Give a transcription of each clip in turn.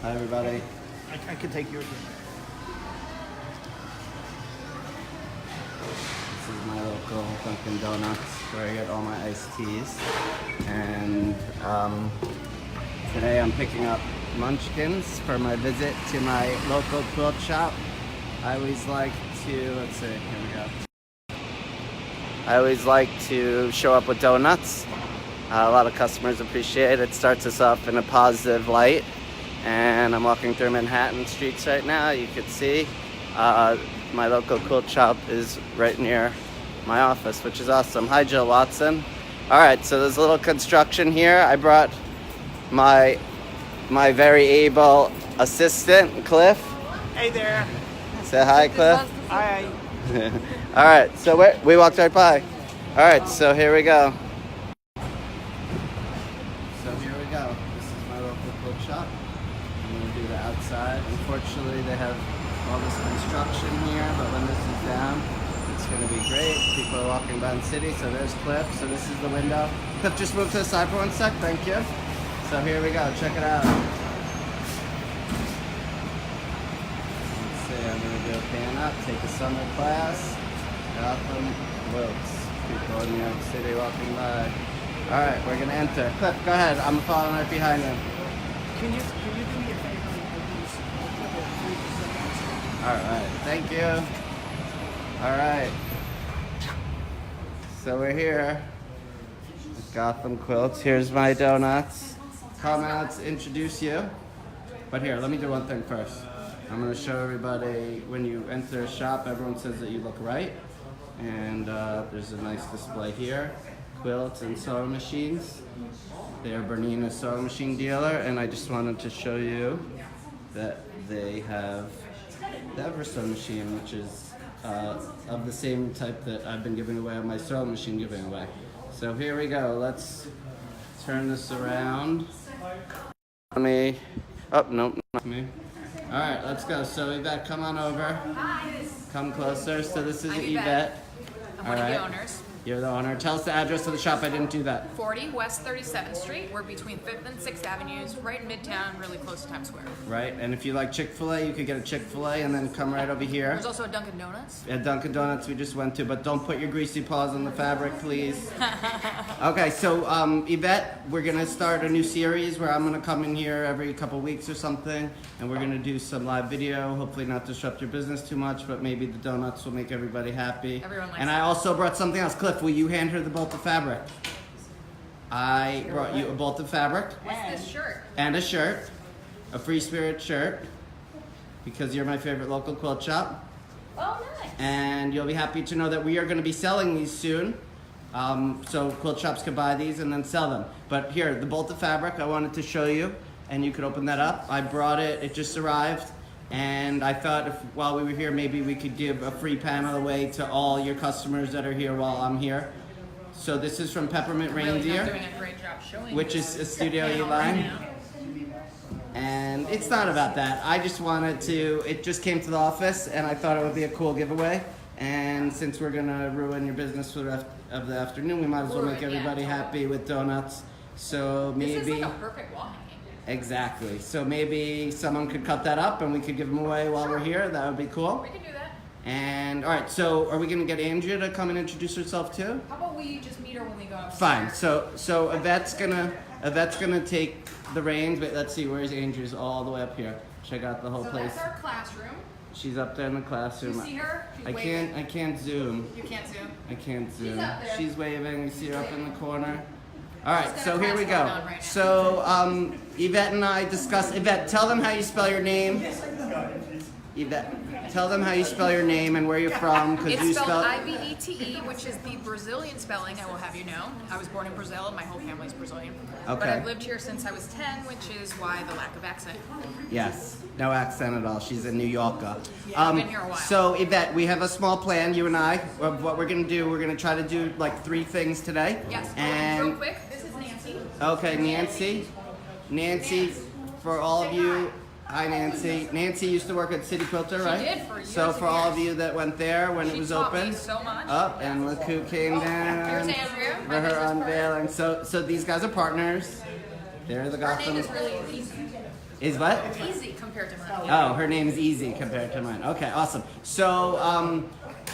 Hi, everybody. I can take yours. This is my local Dunkin' Donuts where I get all my iced teas. And today I'm picking up munchkins for my visit to my local quilt shop. I always like to, let's see, here we go. I always like to show up with donuts. A lot of customers appreciate it. It starts us off in a positive light. And I'm walking through Manhattan streets right now. You can see my local quilt shop is right near my office, which is awesome. Hi, Jill Watson. All right, so there's a little construction here. I brought my very able assistant, Cliff. Hey there. Say hi, Cliff. Hi. All right, so we walked right by. All right, so here we go. So here we go. This is my local quilt shop. I'm going to do the outside. Unfortunately, they have all this construction here, but when this is down, it's going to be great. People are walking by the city, so there's Cliff. So this is the window. Cliff, just move to the side for 1 sec. Thank you. So here we go. Check it out. Let's see. I'm going to do a pan up, take a summer class. Gotham Quilts. People in New York City walking by. All right, we're going to enter. Cliff, go ahead. I'm following right behind you. Can you do me a favor? All right, thank you. All right. So we're here at Gotham Quilts. Here's my donuts. Come out to introduce you. But here, let me do one thing first. I'm going to show everybody when you enter a shop, everyone says that you look right. And there's a nice display here. Quilts and sewing machines. They are Bernina's sewing machine dealer, and I just wanted to show you that they have the Ever sewing machine, which is of the same type that I've been giving away on my sewing machine giving away. So here we go. Let's turn this around. Let me. Oh no, not me. All right, let's go. So Yvette, come on over. Hi. Come closer. So this is I'm Yvette. I'm one of the owners. You're the owner. Tell us the address of the shop. I didn't do that. 40 West 37th Street. We're between 5th and 6th Avenues, right in Midtown, really close to Times Square. Right, and if you like Chick-fil-A, you could get a Chick-fil-A and then come right over here. There's also a Dunkin' Donuts. At Dunkin' Donuts we just went to, but don't put your greasy paws on the fabric, please. Okay, so Yvette, we're gonna start a new series where I'm gonna come in here every couple weeks or something, and we're gonna do some live video, hopefully not disrupt your business too much, but maybe the donuts will make everybody happy. Everyone likes And I also brought something else. Cliff, will you hand her the bolt of fabric? I brought you a bolt of fabric. What's this shirt? And a shirt, a Free Spirit shirt, because you're my favorite local quilt shop. Oh, nice. And you'll be happy to know that we are going to be selling these soon. So quilt shops can buy these and then sell them. But here, the bolt of fabric I wanted to show you, and you could open that up. I brought it, it just arrived. And I thought if while we were here, maybe we could give a free panel away to all your customers that are here while I'm here. So this is from Peppermint Reindeer, Really doing a great job showing which this is a studio panel line. right now. And it's not about that. I just wanted to, it just came to the office and I thought it would be a cool giveaway. And since we're gonna ruin your business for the rest of the afternoon, we might as well make everybody happy with donuts. So maybe. This is like a perfect wall hanging. Exactly. So maybe someone could cut that up and we could give them away while we're here. That would be cool. We can do that. And all right, so are we gonna get Andrea to come and introduce herself too? How about we just meet her when we go upstairs? Fine. So Yvette's gonna take the reins. But let's see, where's Andrea's? All the way up here. Check out the whole So place. that's our classroom. She's up there in the classroom. You see her? She's I waving. can't zoom. You can't zoom. I can't zoom. up there. She's waving. You see her up in the corner. All right, She's so got a here we class go. going on right now. So Yvette and I discussed. Yvette, tell them how you spell your name. Yvette, tell them how you spell your name and where you're from, because you It's spelled spell. Ivete, which is the Brazilian spelling, I will have you know. I was born in Brazil and my whole family's Brazilian. But Okay. I've lived here since I was 10, which is why the lack of accent. Yes, no accent at all. She's a New Yorker. I've been here a while. So Yvette, we have a small plan, you and I, of what we're gonna do. We're gonna try to do like 3 things today. Yes, real And quick, this is Nancy. okay, Nancy, for all of you. Hi, Nancy. Nancy used to work at City Quilter, right? She did for years So for and all years. of you that went there when it was taught me open, so much. up and look who came down Here's Andrea, for my her business partner. unveiling. So these guys are partners. They're the Her name Gotham. is really easy. Is what? Easy compared to mine. Oh, her name's Easy compared to mine. Okay, awesome. So,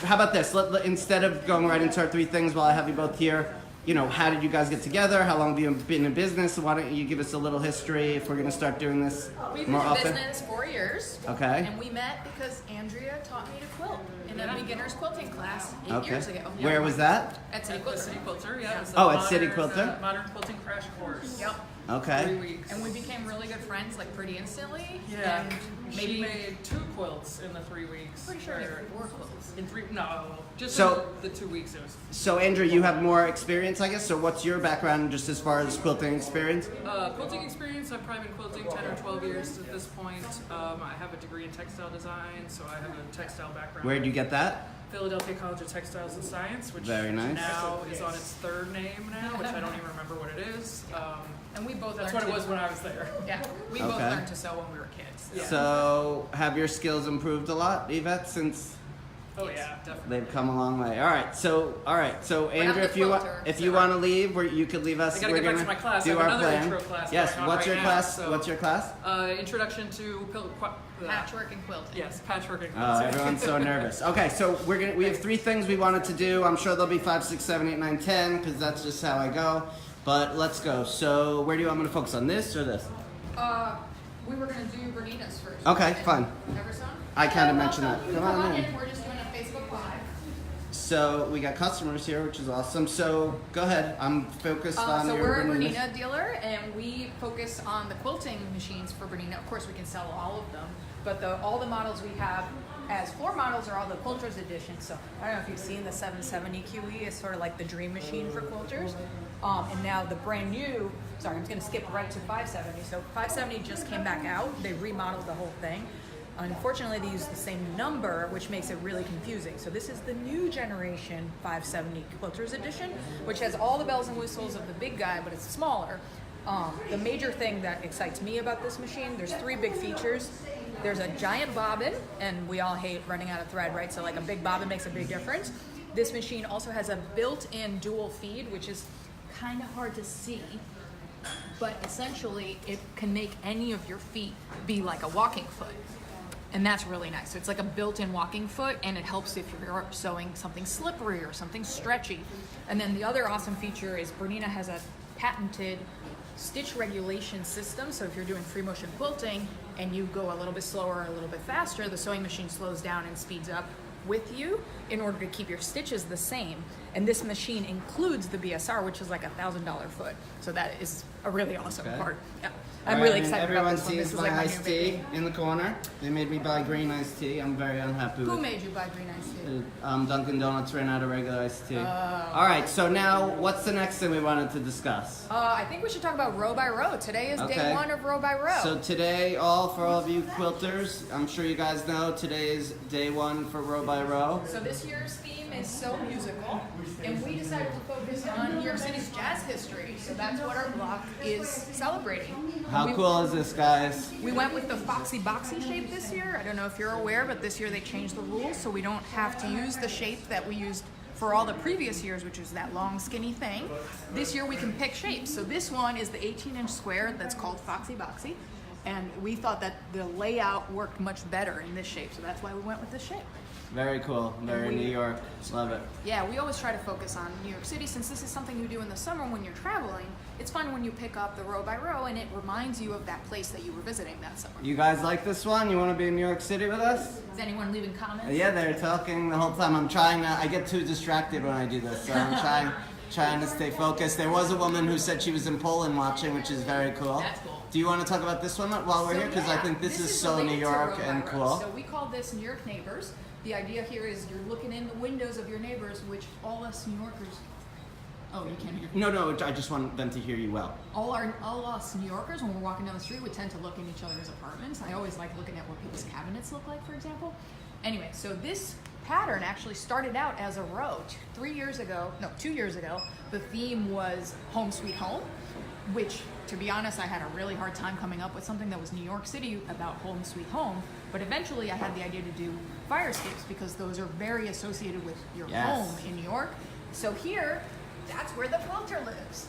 how about this? Instead of going right into our three things while I have you both here, you know, how did you guys get together? How long have you been in business? Why don't you give us a little history if we're going to start doing this We've more been in often? business 4 years. Okay. And we met because Andrea taught me to quilt in a beginner's quilting class 8 Okay. years ago. Where was that? At City The Quilter. City Quilter, yeah. It was Oh, a at City modern, Quilter? modern quilting crash course. Yep. 3 Okay. weeks. And we became really good friends like pretty instantly. Yeah. And She maybe made 2 quilts in the 3 weeks. pretty sure I or- made 4 quilts. In 3, no, just So- in the 2 weeks it was. So, Andrew, you have more experience, I guess. So, what's your background just as far as quilting experience? Quilting experience, I've probably been quilting 10 or 12 years at this point. I have a degree in textile design, so I have a textile background. Where'd you get that? Philadelphia College of Textiles and Science, which Very nice. now is on its 3rd name now, which I don't even remember what it is. And we both That's learned what it to, was when I was there. Yeah. We both Okay. learned to sew when we were kids. Yeah. So, have your skills improved a lot, Yvette, since Oh yeah, definitely. they've come a long way? All right. So, Andrew, the if you want, quilter, if you so- want to leave, you could leave us. I gotta We're get back gonna to my class. do I have our another plan. intro class Yes. going on What's right your now, class? so- What's your class? Introduction to Patchwork and quilting. Yes, patchwork and Oh, quilting. everyone's so nervous. Okay, so we have 3 things we wanted to do. I'm sure there'll be 5, 6, 7, 8, 9, 10 because that's just how I go. But let's go. So where do you want me to focus on this or this? We were going to do Bernina's first. Okay, And fine. Everson? I kinda Hello, mentioned welcome. that. You Come can on come in. in. We're just doing a Facebook Live. So we got customers here, which is awesome. So go ahead. I'm focused on So your we're a Bernina. Bernina dealer, and we focus on the quilting machines for Bernina. Of course, we can sell all of them, but all the models we have as floor models are all the Quilters edition. So I don't know if you've seen the 770 QE. It's sort of like the dream machine for quilters. And now the brand new, sorry, I'm just going to skip right to 570. So 570 just came back out. They remodeled the whole thing. Unfortunately, they use the same number, which makes it really confusing. So this is the new generation 570 Quilters edition, which has all the bells and whistles of the big guy, but it's smaller. The major thing that excites me about this machine, there's 3 big features. There's a giant bobbin, and we all hate running out of thread, right? So like a big bobbin makes a big difference. This machine also has a built-in dual feed, which is kind of hard to see, but essentially it can make any of your feet be like a walking foot. And that's really nice. So it's like a built-in walking foot, and it helps if you're sewing something slippery or something stretchy. And then the other awesome feature is Bernina has a patented stitch regulation system. So if you're doing free motion quilting and you go a little bit slower or a little bit faster, the sewing machine slows down and speeds up with you in order to keep your stitches the same. And this machine includes the BSR, which is like $1,000 foot. So that is a really awesome Okay. part. Yeah. All I'm right, really and excited everyone about this one. sees This is my like my iced new tea baby. in the corner. They made me buy green iced tea. I'm very unhappy Who with made you buy green iced tea? Dunkin' Donuts ran out of regular iced tea. Oh. All right, so now what's the next thing we wanted to discuss? I think we should talk about row by row. Today is Okay. day 1 of row by row. So today, for all of you quilters, I'm sure you guys know today is day 1 for row by row. So this year's theme is so musical, and we decided to focus on New York City's jazz history. So that's what our block is celebrating. How cool is this, guys? We went with the foxy boxy shape this year. I don't know if you're aware, but this year they changed the rules, so we don't have to use the shape that we used for all the previous years, which is that long skinny thing. This year we can pick shapes. So this one is the 18-inch square that's called foxy boxy, and we thought that the layout worked much better in this shape, so that's why we went with this shape. Very cool. Very we- New York. Love it. Yeah, we always try to focus on New York City since this is something you do in the summer when you're traveling. It's fun when you pick up the row by row and it reminds you of that place that you were visiting that summer. You guys like this one? You want to be in New York City with us? Is anyone leaving comments? Yeah, they're talking the whole time. I get too distracted when I do this, so I'm trying to stay focused. There was a woman who said she was in Poland watching, which is very cool. That's cool. Do you want to talk about this one while we're here? Because I yeah, think this is so related New to York row by and row. cool. So we call this New York Neighbors. The idea here is you're looking in the windows of your neighbors, which all us New Yorkers. Oh, you can't hear. No, I just want them to hear you well. All us New Yorkers, when we're walking down the street, we tend to look in each other's apartments. I always like looking at what people's cabinets look like, for example. Anyway, so this pattern actually started out as a row. 2 years ago, the theme was Home Sweet Home, which, to be honest, I had a really hard time coming up with something that was New York City about Home Sweet Home. But eventually I had the idea to do fire escapes because those are very associated with your Yes. home in New York. So here, that's where the quilter lives.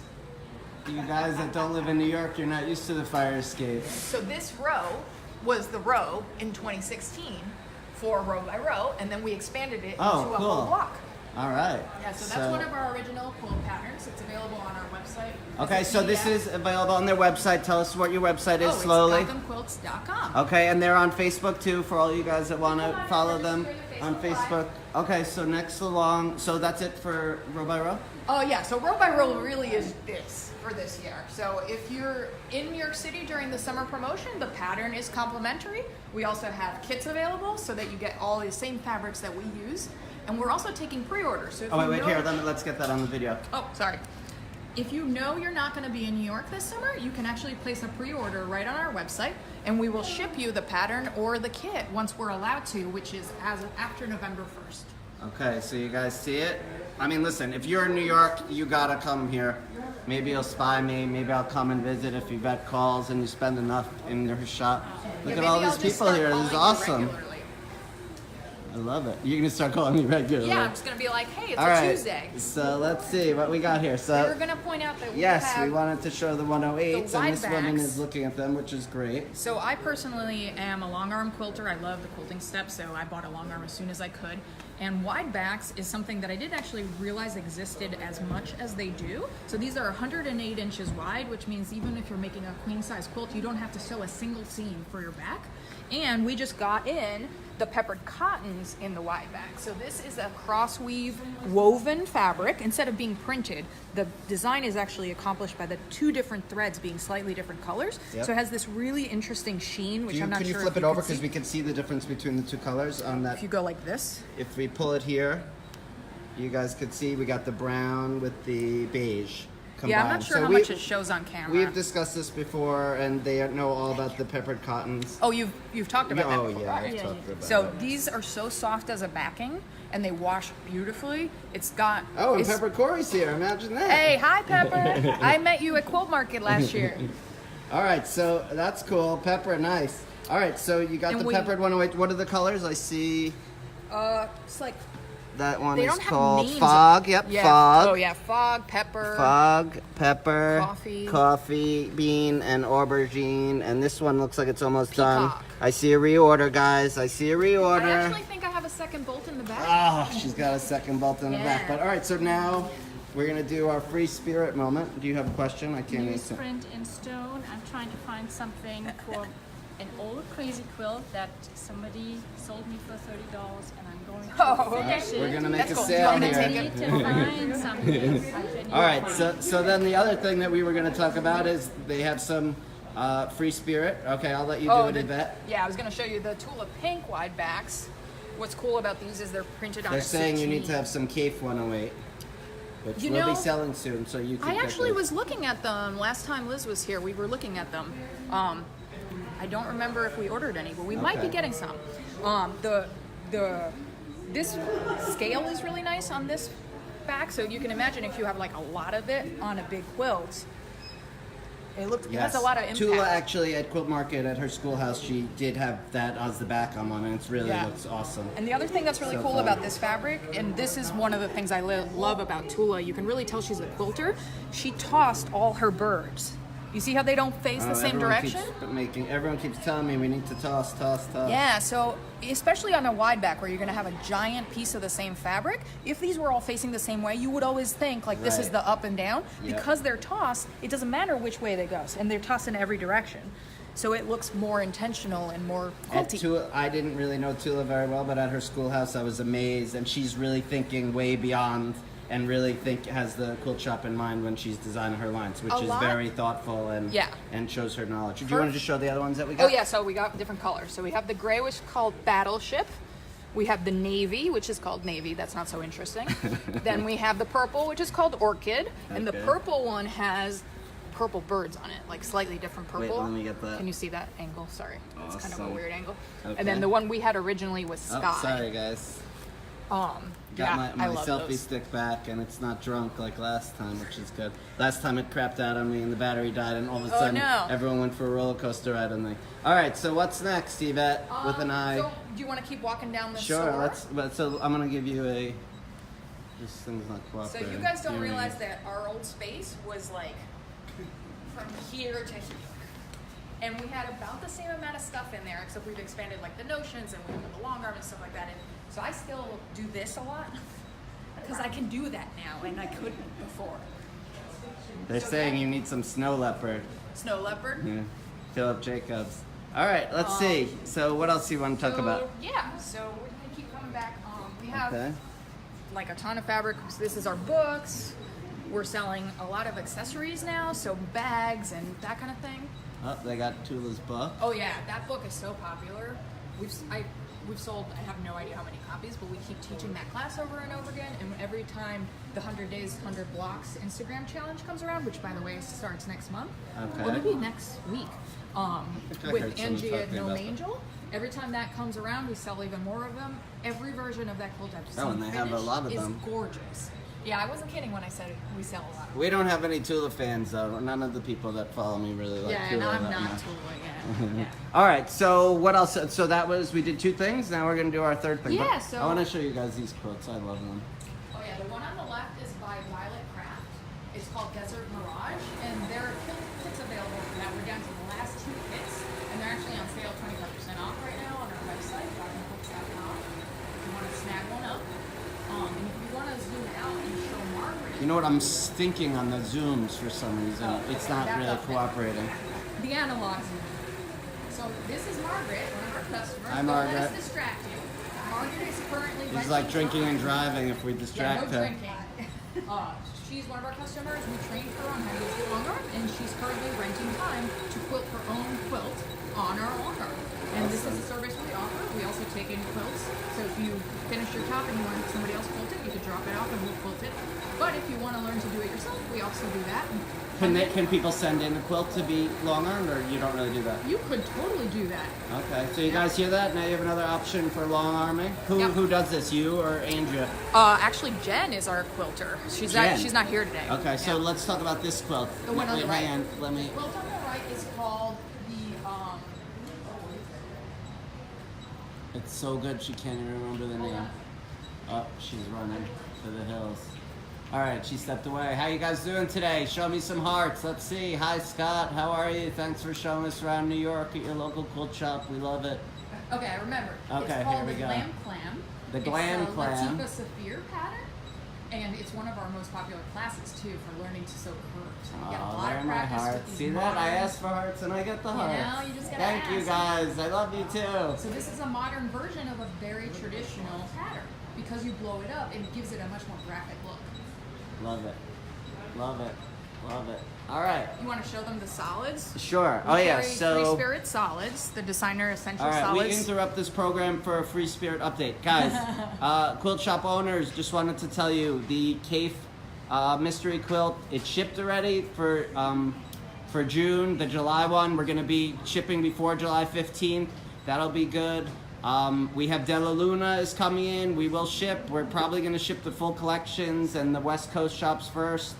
you guys that don't live in New York, you're not used to the fire escape. So this row was the row in 2016 for row by row, and then we expanded it into a whole block. All right. Yeah, so that's one of our original quilt patterns. It's available on our website. Okay, so this is available on their website. Tell us what your website is it's slowly. GothamQuilts.com. Okay, and they're on Facebook too for all you guys that want to follow them on Facebook. Okay, so next along, so that's it for row by row? Oh yeah, so row by row really is this for this year. So if you're in New York City during the summer promotion, the pattern is complimentary. We also have kits available so that you get all the same fabrics that we use. And we're also taking pre-orders. So if Wait, here, let's get that on the video. Oh, sorry. If you know you're not going to be in New York this summer, you can actually place a pre-order right on our website, and we will ship you the pattern or the kit once we're allowed to, which is as of after November 1st. Okay, so you guys see it? I mean, listen, if you're in New York, you gotta come here. Maybe you'll spy me, maybe I'll come and visit if Yvette calls and you spend enough in her shop. Look at all these people here, this is awesome. I love it. You're gonna start calling me regularly. Yeah, I'm just gonna be like, hey, it's all a right. Tuesday. So let's see what we got here. So we're gonna point out that we wanted to show the 108s, the and this wide woman backs. is looking at them, which is great. So I personally am a long arm quilter. I love the quilting steps, so I bought a long arm as soon as I could. And wide backs is something that I didn't actually realize existed as much as they do. So these are 108 inches wide, which means even if you're making a queen size quilt, you don't have to sew a single seam for your back. And we just got in the peppered cottons in the wide back. So this is a cross weave woven fabric. Instead of being printed, the design is actually accomplished by the two different threads being slightly different colors. Yep. So it has this really interesting sheen, which I'm not Can sure you flip if it over can because see. we can see the difference between the two colors on that. If you go like this. If we pull it here, you guys could see we got the brown with the beige combined. Yeah, I'm not sure how much it shows on camera. We've discussed this before, and they know all about the peppered cottons. Oh, you've talked about that before. Yeah, right? I've talked about So it. these are so soft as a backing, and they wash beautifully. It's got... Oh, and it's- Pepper Corey's here. Imagine that. Hey, hi Pepper. I met you at Quilt Market last year. All right, so that's cool. Pepper, nice. All right, so you got And the we- peppered 108. What are the colors? I see It's like that one they is don't have called names. Fog. Yep, Yeah. Fog. Oh yeah, fog, pepper. Fog, pepper, Coffee. bean, and aubergine. And this one looks like it's almost done. Peacock. I see a reorder, guys. I see a I reorder. actually think I have a second bolt in the back. Oh, she's got a second bolt in the back. Yeah. But all right, so now we're gonna do our free spirit moment. Do you have a question? I can't answer. Newsprint in stone. I'm trying to find something for an old crazy quilt that somebody sold me for $30, and I'm going to Oh, okay. finish it. We're gonna make That's a cool. sale Do you want me to here. I take need to find something. All right, so then the other thing that we were going to talk about is they have some free spirit. Okay, I'll let you do it, Yvette. Yeah, I was going to show you the Tula pink wide backs. What's cool about these is they're printed on They're a saying you need sateen. to have some Cape 108, which You will know, be selling soon, so you can I get actually those. was looking at them last time Liz was here. We were looking at them. I don't remember if we ordered any, but we might be Okay. getting some. This scale is really nice on this back, so you can imagine if you have like a lot of it on a big quilt. It has a lot of impact. Tula actually at Quilt Market at her schoolhouse, she did have that as the back on one, and it's really looks awesome. And the other thing that's really So cool fun. about this fabric, and this is one of the things I love about Tula, you can really tell she's a quilter. She tossed all her birds. You see how they don't face the same direction? Everyone keeps telling me we need to toss. Yeah, so especially on a wide back where you're going to have a giant piece of the same fabric, if these were all facing the same way, you would always think like this is Right. the up and down. Yep. Because they're tossed, it doesn't matter which way they go, and they're tossed in every direction. So it looks more intentional and more At quilty. Tula, I didn't really know Tula very well, but at her schoolhouse I was amazed, and she's really thinking way beyond and really has the quilt shop in mind when she's designing her lines, which A is lot- very thoughtful and Yeah. and shows her knowledge. Do you want to just show the other ones that we got? Oh yeah, so we got different colors. So we have the gray, which is called Battleship. We have the navy, which is called Navy. That's not so interesting. Then we have the purple, which is called Orchid. And the Okay. purple one has purple birds on it, like slightly different purple. let me get that. Can you see that angle? Sorry. It's kind of a Awesome. weird angle. Okay. And then the one we had originally was Sky. Oh, sorry guys. Yeah, Got I my love selfie those. stick back, and it's not drunk like last time, which is good. Last time it crapped out on me and the battery died, and all of a sudden no. everyone went for a roller coaster ride on me. All right, so what's next, Yvette, with an eye? So do you want to keep walking down the Sure, store? so I'm gonna give you a. This thing's not So cooperating. you guys don't Here we realize go. that our old space was like here to here. And we had about the same amount of stuff in there, except we've expanded like the notions and we put the long arm and stuff like that. And so I still do this a lot because I can do that now and I couldn't before. They're saying you need some snow leopard. Snow leopard. Yeah. Philip Jacobs. All right, let's see. So what else do you want to talk about? Yeah, so we're gonna keep coming back. We have Okay. like a ton of fabric. So this is our books. We're selling a lot of accessories now, so bags and that kind of thing. Oh, they got Tula's book. Oh yeah, that book is so popular. We've sold, I have no idea how many copies, but we keep teaching that class over and over again. And every time the 100 Days, 100 Blocks Instagram challenge comes around, which by the way starts next month, Okay. or maybe next week, I heard with someone Angie at talking No about that. Angel. Every time that comes around, we sell even more of them. Every version of that quilt I've seen Oh, and they have a finished lot of is them. gorgeous. Yeah, I wasn't kidding when I said we sell a lot. We don't have any Tula fans though. None of the people that follow me really like Yeah, Tula and I'm that not much. Tula yet. Yeah. All right, so what else? So that was, we did two things. Now we're gonna do our third thing. Yeah, But so- I want to show you guys these quilts. I love them. Oh yeah, the one on the left is by Violet Craft. It's called Desert Mirage, and there are kits available for that. We're down to the last 2 kits, and they're actually on sale 25% off right now on our website, GothamQuilts.com. If you want to snag one up, and if you want to zoom out and show Margaret, You know what? I'm thinking on the zooms for some reason. Oh, It's okay, not back really up then. cooperating. the analog zoom. So this is Margaret, one of our customers. Hi, Don't Margaret. let us distract you. Margaret is currently It's renting like drinking and time. driving if we Yeah, distract no her. drinking. She's one of our customers. We trained her on how to use the long arm, and she's currently renting time to quilt her own quilt on our long arm. And this is a service we offer. We also take in quilts. So if you finish your top and you want somebody else quilt it, you can drop it off and we'll quilt it. But if you want to learn to do it yourself, we also do that. Can people send in a quilt to be long armed, or you don't really do that? You could totally do that. Okay, so you guys hear that? Now you have another option for long arming. Who Yep. who does this? You or Andrea? Actually, Jen is our quilter. She's Jen. she's not here today. Okay, so Yeah. let's talk about this quilt. The one on the Wait, right. hang on, let me. The quilt on the right is called the It's so good she can't even remember the name. Oh, she's running for the hills. All right, she stepped away. How you guys doing today? Show me some hearts. Let's see. Hi, Scott. How are you? Thanks for showing us around New York at your local quilt shop. We love it. Okay, I remember. Okay, it's called here we the go. Glam Clam. The Glam it's Clam. Latifa Saphir pattern, and it's one of our most popular classes too for learning to sew curves. And we get a Oh, lot there of are my practice with hearts. these See that? I modern- asked for hearts and I get the hearts. know, you just gotta Thank you ask. guys. I love you too. So this is a modern version of a very traditional pattern. Because you blow it up, it gives it a much more graphic look. Love it. Love it. Love it. All right. You want to show them the solids? Sure. We Oh yeah. carry Free So. Spirit solids, the designer essential All right, we solids. interrupt this program for a free spirit update. Guys, quilt shop owners, just wanted to tell you the Cafe mystery quilt, it's shipped already for June. The July one, we're going to be shipping before July 15th. That'll be good. We have Della Luna is coming in. We will ship. We're probably going to ship the full collections and the West Coast shops first.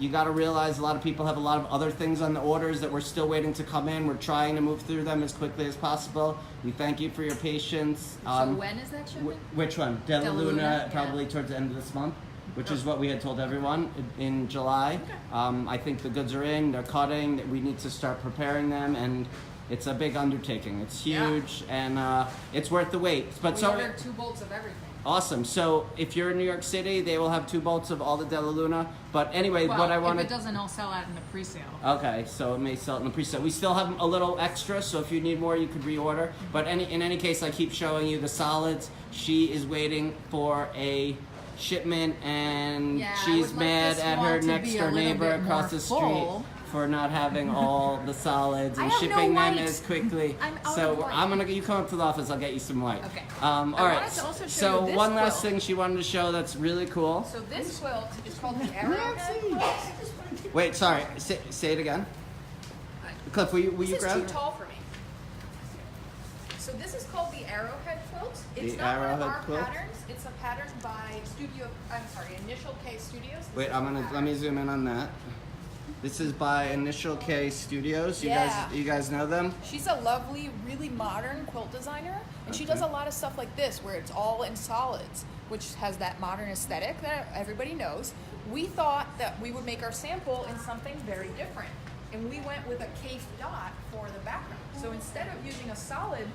You got to realize a lot of people have a lot of other things on the orders that we're still waiting to come in. We're trying to move through them as quickly as possible. We thank you for your patience. So when is that shipment? Which one? Della Della Luna, Luna, probably yeah. towards the end of this month, which is what we had told everyone in July. I think the goods are in, they're cutting, we need to start preparing them, and it's a big undertaking. It's Yeah. huge, and it's worth the wait. But We so ordered 2 bolts of everything. awesome. So if you're in New York City, they will have 2 bolts of all the Della Luna. But anyway, Well, what I if wanted. it doesn't all sell out in the pre-sale. Okay, so it may sell it in the preset. We still have a little extra, so if you need more, you could reorder. But in any case, I keep showing you the solids. She is waiting for a shipment, and Yeah, I she's would like mad this at one her to next be a door little neighbor bit across more the street full. for not having all the solids I and have no shipping them white. as quickly. I'm out so of white. I'm gonna you come up to the office. I'll get you some white. Okay. All I right. wanted to also show So you this one last quilt. thing she wanted to show that's really cool. So this quilt is called the Arrowhead quilt. Wait, sorry. Say it again. Cliff, will you This is grab too tall for me. So this is called the Arrowhead quilt. It's The not one of Arrowhead our quilt? patterns. It's a pattern by Initial K Studios. This Wait, is I'm the gonna pattern. let me zoom in on that. This is by Initial K Studios. Yeah. You guys know them? She's a lovely, really modern quilt designer, and she does a lot of stuff like this, where it's all in solids, which has that modern aesthetic that everybody knows. We thought that we would make our sample in something very different. and we went with a case dot for the background. So instead of using a solid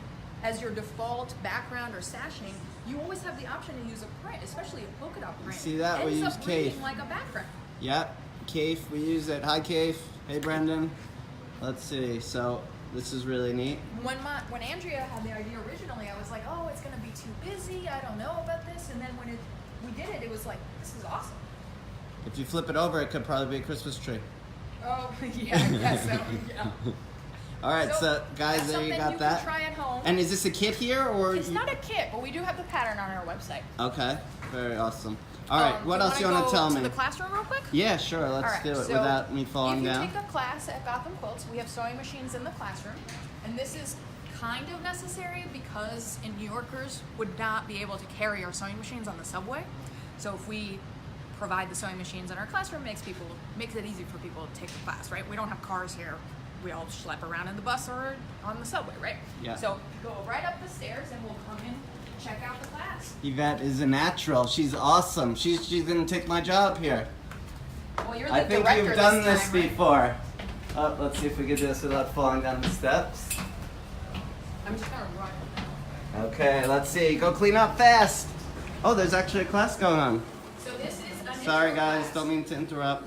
as your default background or sashing, you always have the option to use a print, especially a polka dot print. See that? We use case Cafe. like a background. Yep, Cafe, we use it. Hi, Cafe. Hey, Brendan. Let's see. So this is really neat. When Andrea had the idea originally, I was like, oh, it's gonna be too busy. I don't know about this. And then when we did it, it was like, this is awesome. If you flip it over, it could probably be a Christmas tree. Oh, yeah, I guess so. Yeah. All right, so guys, that's there you something got you that. Can try at home. And is this a kit here, or? It's not a kit, but we do have the pattern on our website. Okay, very awesome. All right, what else you want to tell me? To the classroom real quick? Yeah, sure. Let's All right, do it so without me falling down. If you take a class at Gotham Quilts, we have sewing machines in the classroom, and this is kind of necessary because New Yorkers would not be able to carry our sewing machines on the subway. So if we provide the sewing machines in our classroom, makes it easy for people to take the class, right? We don't have cars here. We all schlep around in the bus or on the subway, right? Yeah. So go right up the stairs and we'll come in, check out the class. Yvette is a natural. She's awesome. She's gonna take my job here. Well, you're the I think director you've done this time, right? before. Oh, let's see if we can do this without falling down the steps. I'm just gonna run. Okay, let's see. Go clean up fast. Oh, there's actually a class going on. So this is an Sorry, intro guys. class. Don't mean to interrupt.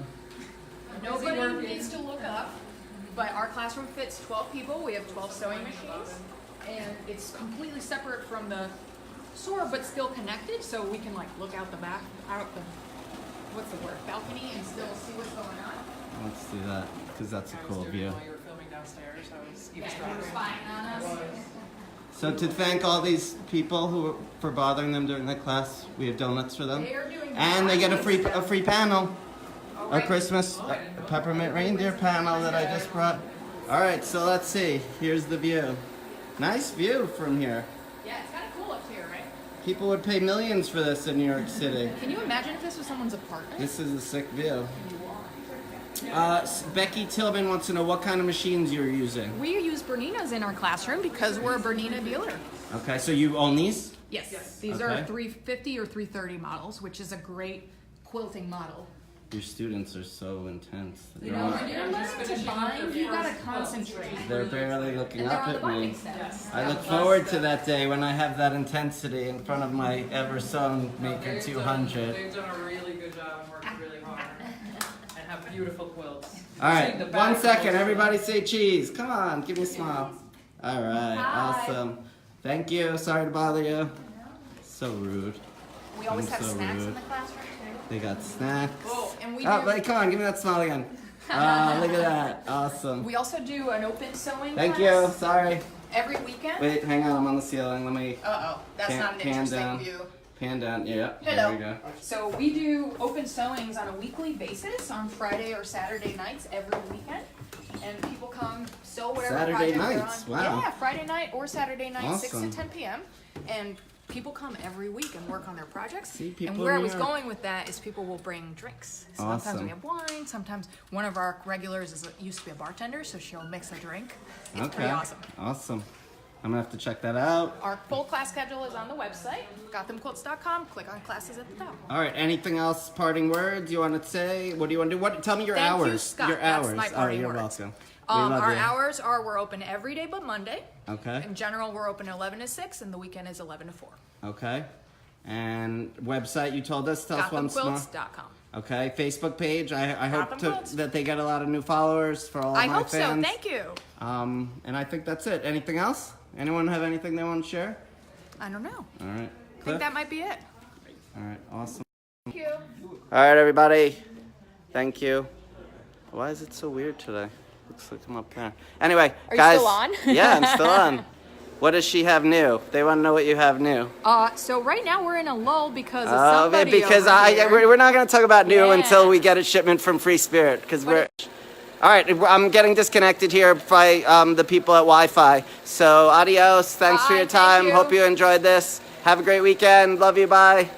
Nobody needs to look up, but our classroom fits 12 people. We have 12 sewing machines, and it's completely separate from the store, but still connected, so we can like look out the back, what's the word, balcony, and still see what's going on. Let's do that, because that's a cool view. While you were filming downstairs, I was Yeah, eavesdropping. you're spying on us. So to thank all these people for bothering them during the class, we have donuts for them, They are doing and they get a free stuff. panel, a Alright. Christmas peppermint reindeer panel that I just brought. All right, so let's see. Here's the view. Nice view from here. Yeah, it's kind of cool up here, right? People would pay millions for this in New York City. Can you imagine if this was someone's apartment? This is a sick view. Becky Tillman wants to know what kind of machines you're using. We use Berninas in our classroom because we're a Bernina dealer. Okay, so you own these? Yes. These Okay. are 350 or 330 models, which is a great quilting model. Your students are so intense. You know, when you're learning to bind, you gotta concentrate. They're barely looking And they're up on the at binding me. steps. I look forward to that day when I have that intensity in front of my ever-sewn Maker 200. They've done a really good job and worked really hard and have beautiful quilts. All Seeing right, the 1 back second. quilts- Everybody say cheese. Come on, give me a smile. All right, Hi. awesome. Thank you. Sorry to bother you. So rude. We always I'm have so snacks rude. in the classroom too. They got snacks. Oh, and we Oh, do. wait, come on, give me that smile again. Oh, look at that. Awesome. We also do an open sewing Thank you. class Sorry. every weekend. Wait, hang on. I'm on the ceiling. Let me Uh oh, that's not an pan interesting down. view. pan down. Yeah. Hello. There we go. So we do open sewings on a weekly basis on Friday or Saturday nights every weekend, and people come sew whatever Saturday project they're nights, on. wow. Yeah, Friday night or Saturday night, 6 Awesome. to 10 p.m. And people come every week and work on their projects. See, people and where I in was New York. going with that is people will bring drinks. Sometimes Awesome. we have wine. Sometimes one of our regulars used to be a bartender, so she'll mix a drink. It's pretty awesome. Awesome. I'm gonna have to check that out. Our full class schedule is on the website, GothamQuilts.com. Click on classes at the top. All right. Anything else? Parting words you want to say? What do you want to do? What? Tell me your Thank hours. you, Scott. Your That's hours. my Oh, parting you're words. welcome. We love Our you. hours are we're open every day but Monday. Okay. In general, we're open 11 to 6, and the weekend is 11 to 4. Okay. And website you told us. Tell us once more. GothamQuilts.com. Okay. Facebook page. I hope Gotham Quilts. that they get a lot of new followers for all of I my hope fans. so. Thank you. And I think that's it. Anything else? Anyone have anything they want to share? I don't know. All right. I think that might be it. All right. Awesome. Thank you. All right, everybody. Thank you. Why is it so weird today? Looks like I'm up there. Anyway, Are you guys. still on? Yeah, I'm still on. What does she have new? They want to know what you have new. So right now we're in a lull because of Oh, somebody because over here. we're not going to talk about new Yeah. until we get a shipment from Free Spirit. Because But we're. All right, I'm getting disconnected here by the people at Wi-Fi. So adios. Thanks for Bye, your thank time. you. Hope you enjoyed this. Have a great weekend. Love you. Bye.